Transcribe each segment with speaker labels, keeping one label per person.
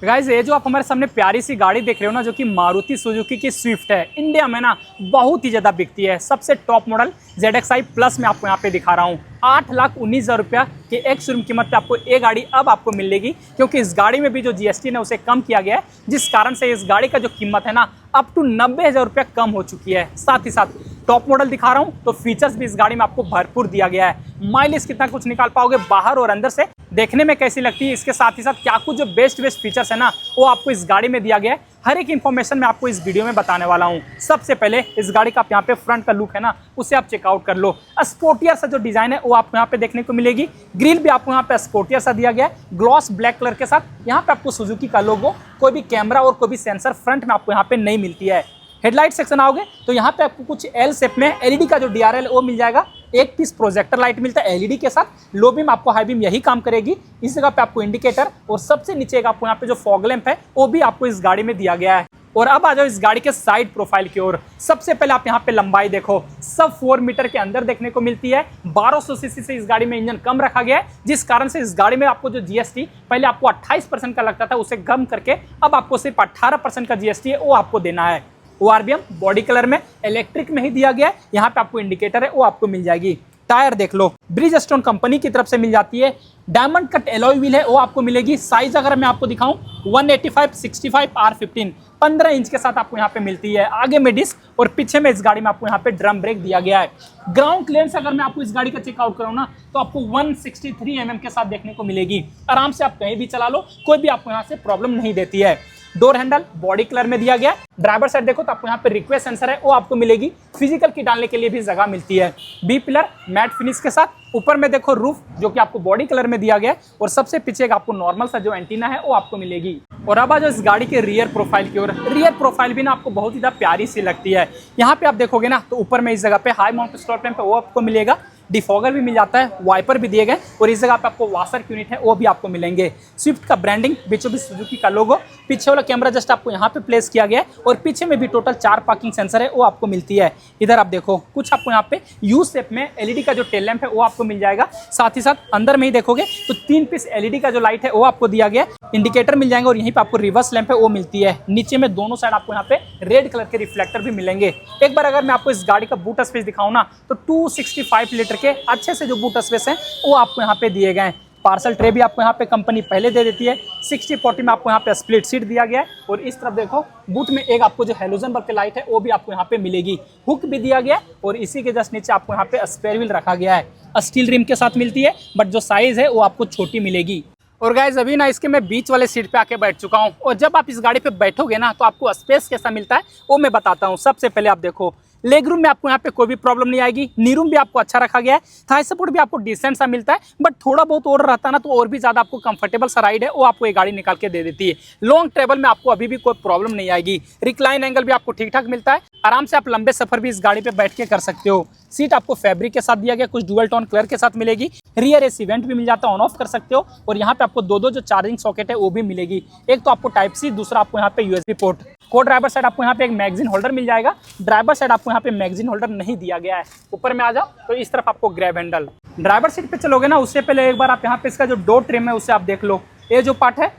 Speaker 1: Guys ये जो आप हमारे सामने प्यारी सी गाड़ी देख रहे हो ना, जो कि मारुति सुजुकी की स्विफ्ट है, इंडिया में ना बहुत ही ज़्यादा बिकती है। सबसे टॉप मॉडल ZXi प्लस में आपको यहाँ पे दिखा रहा हूँ। 8,19,000 रुपया की एक शोरूम कीमत पे आपको ये गाड़ी अब आपको मिलेगी, क्योंकि इस गाड़ी में भी जो GST है उसे कम किया गया है, जिस कारण से इस गाड़ी का जो कीमत है ना अप टू 90,000 रुपया कम हो चुकी है। साथ ही साथ टॉप मॉडल दिखा रहा हूँ तो फीचर्स भी इस गाड़ी में आपको भरपूर दिया गया है। माइलेज कितना कुछ निकाल पाओगे बाहर और अंदर से, देखने में कैसी लगती है, इसके साथ ही साथ क्या कुछ जो बेस्ट फीचर्स है ना वो आपको इस गाड़ी में दिया गया है। हर एक इन्फॉर्मेशन मैं आपको इस वीडियो में बताने वाला हूँ। सबसे पहले इस गाड़ी का आप यहाँ पे फ्रंट का लुक है ना उसे आप चेकआउट कर लो। स्पोर्टियर सा जो डिजाइन है वो आपको यहाँ पे देखने को मिलेगी। ग्रिल भी आपको यहाँ पे स्पोर्टियर सा दिया गया है, ग्लॉस ब्लैक कलर के साथ। यहाँ पे आपको सुजुकी का लोगो, कोई भी कैमरा और कोई भी सेंसर फ्रंट में आपको यहाँ पे नहीं मिलती है। हेडलाइट सेक्शन आओगे तो यहाँ पे आपको कुछ एल शेप में एलईडी का जो DRL वो मिल जाएगा। एक पीस प्रोजेक्टर लाइट मिलता है एलईडी के साथ। लो बीम आपको हाई बीम यही काम करेगी। इस जगह पे आपको इंडिकेटर और सबसे नीचे आपको यहाँ पे जो फॉग लैंप है वो भी आपको इस गाड़ी में दिया गया है। और अब आ जाओ इस गाड़ी के साइड प्रोफाइल की ओर। सबसे पहले आप यहाँ पे लंबाई देखो, सब 4 मीटर के अंदर देखने को मिलती है। 1200 सीसी से इस गाड़ी में इंजन कम रखा गया है, जिस कारण से इस गाड़ी में आपको जो GST पहले आपको 28% का लगता था उसे कम करके अब आपको सिर्फ 18% का GST है वो आपको देना है। ORBM बॉडी कलर में इलेक्ट्रिक में ही दिया गया है। यहाँ पे आपको इंडिकेटर है वो आपको मिल जाएगी। टायर देख लो, ब्रिजस्टोन कंपनी की तरफ से मिल जाती है। डायमंड कट एलॉय व्हील है वो आपको मिलेगी। साइज अगर मैं आपको दिखाऊं 185/65 R15 15 इंच के साथ आपको यहाँ पे मिलती है। आगे में डिस्क और पीछे में इस गाड़ी में आपको यहाँ पे ड्रम ब्रेक दिया गया है। ग्राउंड क्लियरेंस अगर मैं आपको इस गाड़ी का चेकआउट करूँ ना तो आपको 163 mm के साथ देखने को मिलेगी। आराम से आप कहीं भी चला लो, कोई भी आपको यहाँ से प्रॉब्लम नहीं देती है। डोर हैंडल बॉडी कलर में दिया गया है। ड्राइवर साइड देखो तो आपको यहाँ पे रिक्वेस्ट सेंसर है वो आपको मिलेगी। फिजिकल की डालने के लिए भी जगह मिलती है। बी पिलर मैट फिनिश के साथ। ऊपर में देखो रूफ जो कि आपको बॉडी कलर में दिया गया है। और सबसे पीछे आपको नॉर्मल सा जो एंटीना है वो आपको मिलेगी। और अब आ जाओ इस गाड़ी के रियर प्रोफाइल की ओर। रियर प्रोफाइल भी ना आपको बहुत ही ज्यादा प्यारी सी लगती है। यहाँ पे आप देखोगे ना तो ऊपर में इस जगह पे हाई माउंट स्लॉट लैंप है वो आपको मिलेगा। डिफॉगर भी मिल जाता है, वाइपर भी दिए गए और इस जगह पे आपको वाशर यूनिट है वो भी आपको मिलेंगे। स्विफ्ट का ब्रांडिंग, बीचों बीच सुजुकी का लोगो। पीछे वाला कैमरा जस्ट आपको यहाँ पे प्लेस किया गया है और पीछे में भी टोटल 4 पार्किंग सेंसर है वो आपको मिलती है। इधर आप देखो कुछ आपको यहाँ पे यू शेप में एलईडी का जो टेल लैंप है वो आपको मिल जाएगा। साथ ही साथ अंदर में ही देखोगे तो 3 पीस एलईडी का जो लाइट है वो आपको दिया गया है। इंडिकेटर मिल जाएंगे और यहीं पे आपको रिवर्स लैंप है वो मिलती है। नीचे में दोनों साइड आपको यहाँ पे रेड कलर के रिफ्लेक्टर भी मिलेंगे। एक बार अगर मैं आपको इस गाड़ी का बूट स्पेस दिखाऊं ना तो 265 लीटर के अच्छे से जो बूट स्पेस है वो आपको यहाँ पे दिए गए हैं। पार्सल ट्रे भी आपको यहाँ पे कंपनी पहले दे देती है। 60/40 में आपको यहाँ पे स्प्लिट सीट दिया गया है। और इस तरफ देखो बूट में एक आपको जो हेलोजन बल्ब की लाइट है वो भी आपको यहाँ पे मिलेगी। हुक भी दिया गया है और इसी के जस्ट नीचे आपको यहाँ पे स्पेयर व्हील रखा गया है। स्टील रिम के साथ मिलती है, बट जो साइज है वो आपको छोटी मिलेगी। और गाइज अभी ना इसके मैं बीच वाले सीट पे आके बैठ चुका हूँ और जब आप इस गाड़ी पे बैठोगे ना तो आपको स्पेस कैसा मिलता है वो मैं बताता हूँ। सबसे पहले आप देखो लेग रूम में आपको यहाँ पे कोई भी प्रॉब्लम नहीं आएगी। नी रूम भी आपको अच्छा रखा गया है। थाई सपोर्ट भी आपको डिसेंट सा मिलता है, बट थोड़ा बहुत और रहता है ना तो और भी ज़्यादा आपको कंफर्टेबल सा राइड है वो आपको ये गाड़ी निकाल के दे देती है। लॉन्ग ट्रेवल में आपको अभी भी कोई प्रॉब्लम नहीं आएगी। रिक्लाइन एंगल भी आपको ठीक ठाक मिलता है। आराम से आप लंबे सफर भी इस गाड़ी पे बैठ के कर सकते हो। सीट आपको फैब्रिक के साथ दिया गया, कुछ डुअल टोन कलर के साथ मिलेगी। रियर एसी वेंट भी मिल जाता है, ऑन ऑफ कर सकते हो। और यहाँ पे आपको दो जो चार्जिंग सॉकेट है वो भी मिलेगी। एक तो आपको टाइप सी, दूसरा आपको यहाँ पे USB पोर्ट। को ड्राइवर साइड आपको यहाँ पे एक मैगजीन होल्डर मिल जाएगा। ड्राइवर साइड आपको यहाँ पे मैगजीन होल्डर नहीं दिया गया है। ऊपर में आ जाओ तो इस तरफ आपको ग्रैब हैंडल। ड्राइवर सीट पे चलोगे ना उससे पहले एक बार आप यहाँ पे इसका जो डोर ट्रिम है उसे आप देख लो। ये जो पार्ट है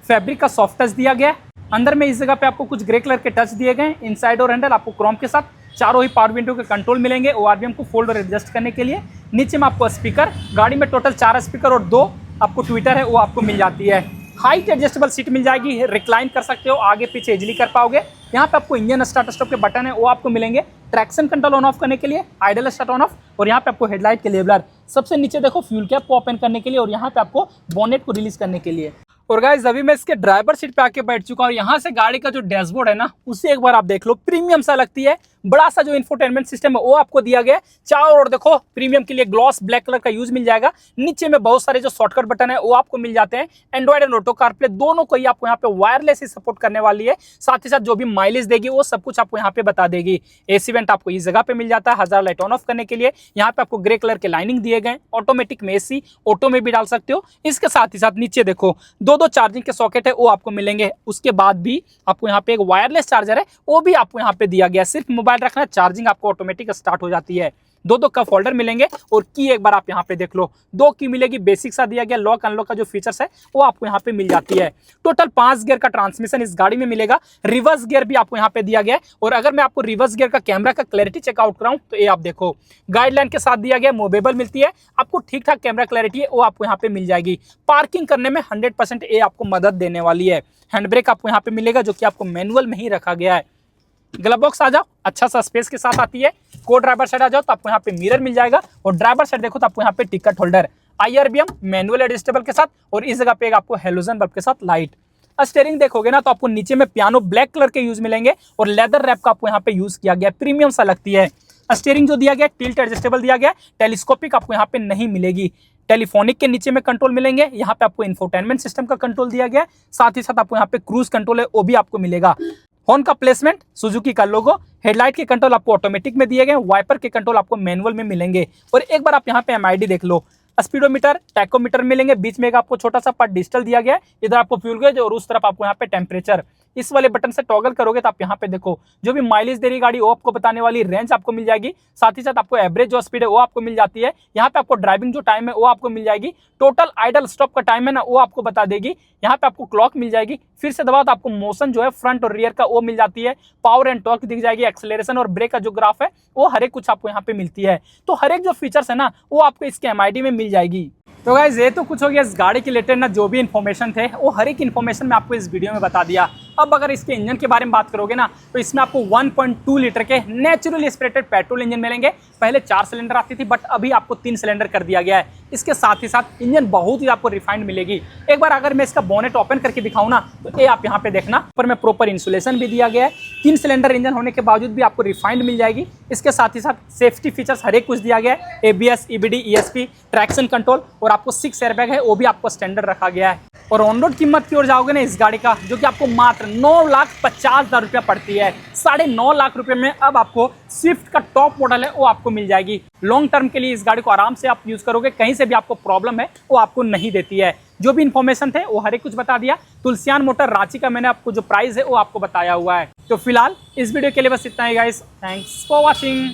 Speaker 1: फैब्रिक का सॉफ्ट टच दिया गया है। अंदर में इस जगह पे आपको कुछ ग्रे कलर के टच दिए गए। इनसाइड और हैंडल आपको क्रोम के साथ। चारों ही पावर विंडो के कंट्रोल मिलेंगे ORBM को फोल्ड और एडजस्ट करने के लिए। नीचे में आपको स्पीकर, गाड़ी में टोटल 4 स्पीकर और 2 आपको ट्विटर है वो आपको मिल जाती है। हाइट एडजस्टेबल सीट मिल जाएगी, रिक्लाइन कर सकते हो, आगे पीछे इजीली कर पाओगे। यहाँ पे आपको इंजन स्टार्ट स्टॉप के बटन है वो आपको मिलेंगे। ट्रैक्शन कंट्रोल ऑन ऑफ करने के लिए, आइडल स्टार्ट ऑन ऑफ। और यहाँ पे आपको हेडलाइट के लेबलर। सबसे नीचे देखो फ्यूल कैप को ओपन करने के लिए और यहाँ पे आपको बोनेट को रिलीज करने के लिए। और गाइस अभी मैं इसके ड्राइवर सीट पे आके बैठ चुका हूँ। यहाँ से गाड़ी का जो डैशबोर्ड है ना उसे एक बार आप देख लो, प्रीमियम सा लगती है। बड़ा सा जो इंफोटेनमेंट सिस्टम है वो आपको दिया गया है। चारों ओर देखो प्रीमियम के लिए ग्लॉस ब्लैक कलर का यूज मिल जाएगा। नीचे में बहुत सारे जो शॉर्टकट बटन है वो आपको मिल जाते हैं। एंड्रॉइड एंड ऑटो कारप्ले दोनों को ही आपको यहाँ पे वायरलेस ही सपोर्ट करने वाली है। साथ ही साथ जो भी माइलेज देगी वो सब कुछ आपको यहाँ पे बता देगी। एसी वेंट आपको इस जगह पे मिल जाता है, हजार लाइट ऑन ऑफ करने के लिए। यहाँ पे आपको ग्रे कलर के लाइनिंग दिए गए। ऑटोमेटिक में एसी, ऑटो में भी डाल सकते हो। इसके साथ ही साथ नीचे देखो दो चार्जिंग के सॉकेट है वो आपको मिलेंगे। उसके बाद भी आपको यहाँ पे एक वायरलेस चार्जर है वो भी आपको यहाँ पे दिया गया। सिर्फ मोबाइल रखना, चार्जिंग आपको ऑटोमेटिक स्टार्ट हो जाती है। दो दो कप होल्डर मिलेंगे और की एक बार आप यहाँ पे देख लो, 2 की मिलेगी। बेसिक सा दिया गया, लॉक अनलॉक का जो फीचर्स है वो आपको यहाँ पे मिल जाती है। टोटल 5 गियर का ट्रांसमिशन इस गाड़ी में मिलेगा। रिवर्स गियर भी आपको यहाँ पे दिया गया है। और अगर मैं आपको रिवर्स गियर का कैमरा का क्लैरिटी चेकआउट कराऊं तो ये आप देखो, गाइडलाइन के साथ दिया गया, मूवेबल मिलती है आपको, ठीक ठाक कैमरा क्लैरिटी है वो आपको यहाँ पे मिल जाएगी। पार्किंग करने में 100% ये आपको मदद देने वाली है। हैंड ब्रेक आपको यहाँ पे मिलेगा जो कि आपको मैनुअल में ही रखा गया है। ग्लव बॉक्स आ जाओ, अच्छा सा स्पेस के साथ आती है। को ड्राइवर साइड आ जाओ तो आपको यहाँ पे मिरर मिल जाएगा और ड्राइवर साइड देखो तो आपको यहाँ पे ticket holder, IRBM manual adjustable के साथ और इस जगह पे आपको हेलोजन बल्ब के साथ लाइट। स्टीयरिंग देखोगे ना तो आपको नीचे में पियानो ब्लैक कलर के यूज मिलेंगे और लेदर रैप का आपको यहाँ पे यूज किया गया, प्रीमियम सा लगती है। स्टीयरिंग जो दिया गया टिल्ट एडजस्टेबल दिया गया, टेलीस्कोपिक आपको यहाँ पे नहीं मिलेगी। टेलीफोनिक के नीचे में कंट्रोल मिलेंगे, यहाँ पे आपको इंफोटेनमेंट सिस्टम का कंट्रोल दिया गया है, साथ ही साथ आपको यहाँ पे क्रूज कंट्रोल है वो भी आपको मिलेगा। हॉर्न का प्लेसमेंट, सुजुकी का लोगो, हेडलाइट के कंट्रोल आपको ऑटोमेटिक में दिए गए, वाइपर के कंट्रोल आपको मैनुअल में मिलेंगे। और एक बार आप यहाँ पे MID देख लो, स्पीडोमीटर, टैकोमीटर मिलेंगे, बीच में एक आपको छोटा सा पार्ट डिजिटल दिया गया है, इधर आपको फ्यूल गेज और उस तरफ आपको यहाँ पे टेम्परेचर। इस वाले बटन से टॉगल करोगे तो आप यहाँ पे देखो जो भी माइलेज दे रही गाड़ी वो आपको बताने वाली, रेंज आपको मिल जाएगी, साथ ही साथ आपको एवरेज जो स्पीड है वो आपको मिल जाती है। यहाँ पे आपको ड्राइविंग जो टाइम है वो आपको मिल जाएगी, टोटल आइडल स्टॉप का टाइम है ना वो आपको बता देगी। यहाँ पे आपको क्लॉक मिल जाएगी, फिर से दबाओ तो आपको मोशन जो है फ्रंट और रियर का वो मिल जाती है, पावर एंड टॉर्क दिख जाएगी, एक्सेलरेशन और ब्रेक का जो ग्राफ है वो हर एक कुछ आपको यहाँ पे मिलती है। तो हर एक जो फीचर्स है ना वो आपको इसके MID में मिल जाएगी। तो गाइस ये तो कुछ हो गया इस गाड़ी के रिलेटेड ना, जो भी इन्फॉर्मेशन थे वो हर एक इन्फॉर्मेशन मैं आपको इस वीडियो में बता दिया। अब अगर इसके इंजन के बारे में बात करोगे ना तो इसमें आपको 1.2 लीटर के नेचुरली एस्पिरेटेड पेट्रोल इंजन मिलेंगे। पहले 4 सिलेंडर आती थी बट अभी आपको 3 सिलेंडर कर दिया गया है। इसके साथ ही साथ इंजन बहुत ही आपको रिफाइंड मिलेगी। एक बार अगर मैं इसका बोनेट ओपन करके दिखाऊं ना तो ये आप यहाँ पे देखना, पर में प्रॉपर इंसुलेशन भी दिया गया है। 3 सिलेंडर इंजन होने के बावजूद भी आपको रिफाइंड मिल जाएगी। इसके साथ ही साथ सेफ्टी फीचर्स हर एक कुछ दिया गया है, ABS, EBD, ESP, traction control और आपको 6 एयरबैग है वो भी आपको स्टैंडर्ड रखा गया है। और ऑन रोड कीमत की ओर जाओगे ना इस गाड़ी का, जो कि आपको मात्र 9,50,000 रुपया पड़ती है। 9.5 लाख रुपए में अब आपको स्विफ्ट का टॉप मॉडल है वो आपको मिल जाएगी। लॉन्ग टर्म के लिए इस गाड़ी को आराम से आप यूज करोगे, कहीं से भी आपको प्रॉब्लम है वो आपको नहीं देती है। जो भी इन्फॉर्मेशन थे वो हर एक कुछ बता दिया। तुलसियान मोटर रांची का मैंने आपको जो प्राइस है वो आपको बताया हुआ है। तो फिलहाल इस वीडियो के लिए बस इतना ही गाइस, थैंक्स फॉर वॉचिंग।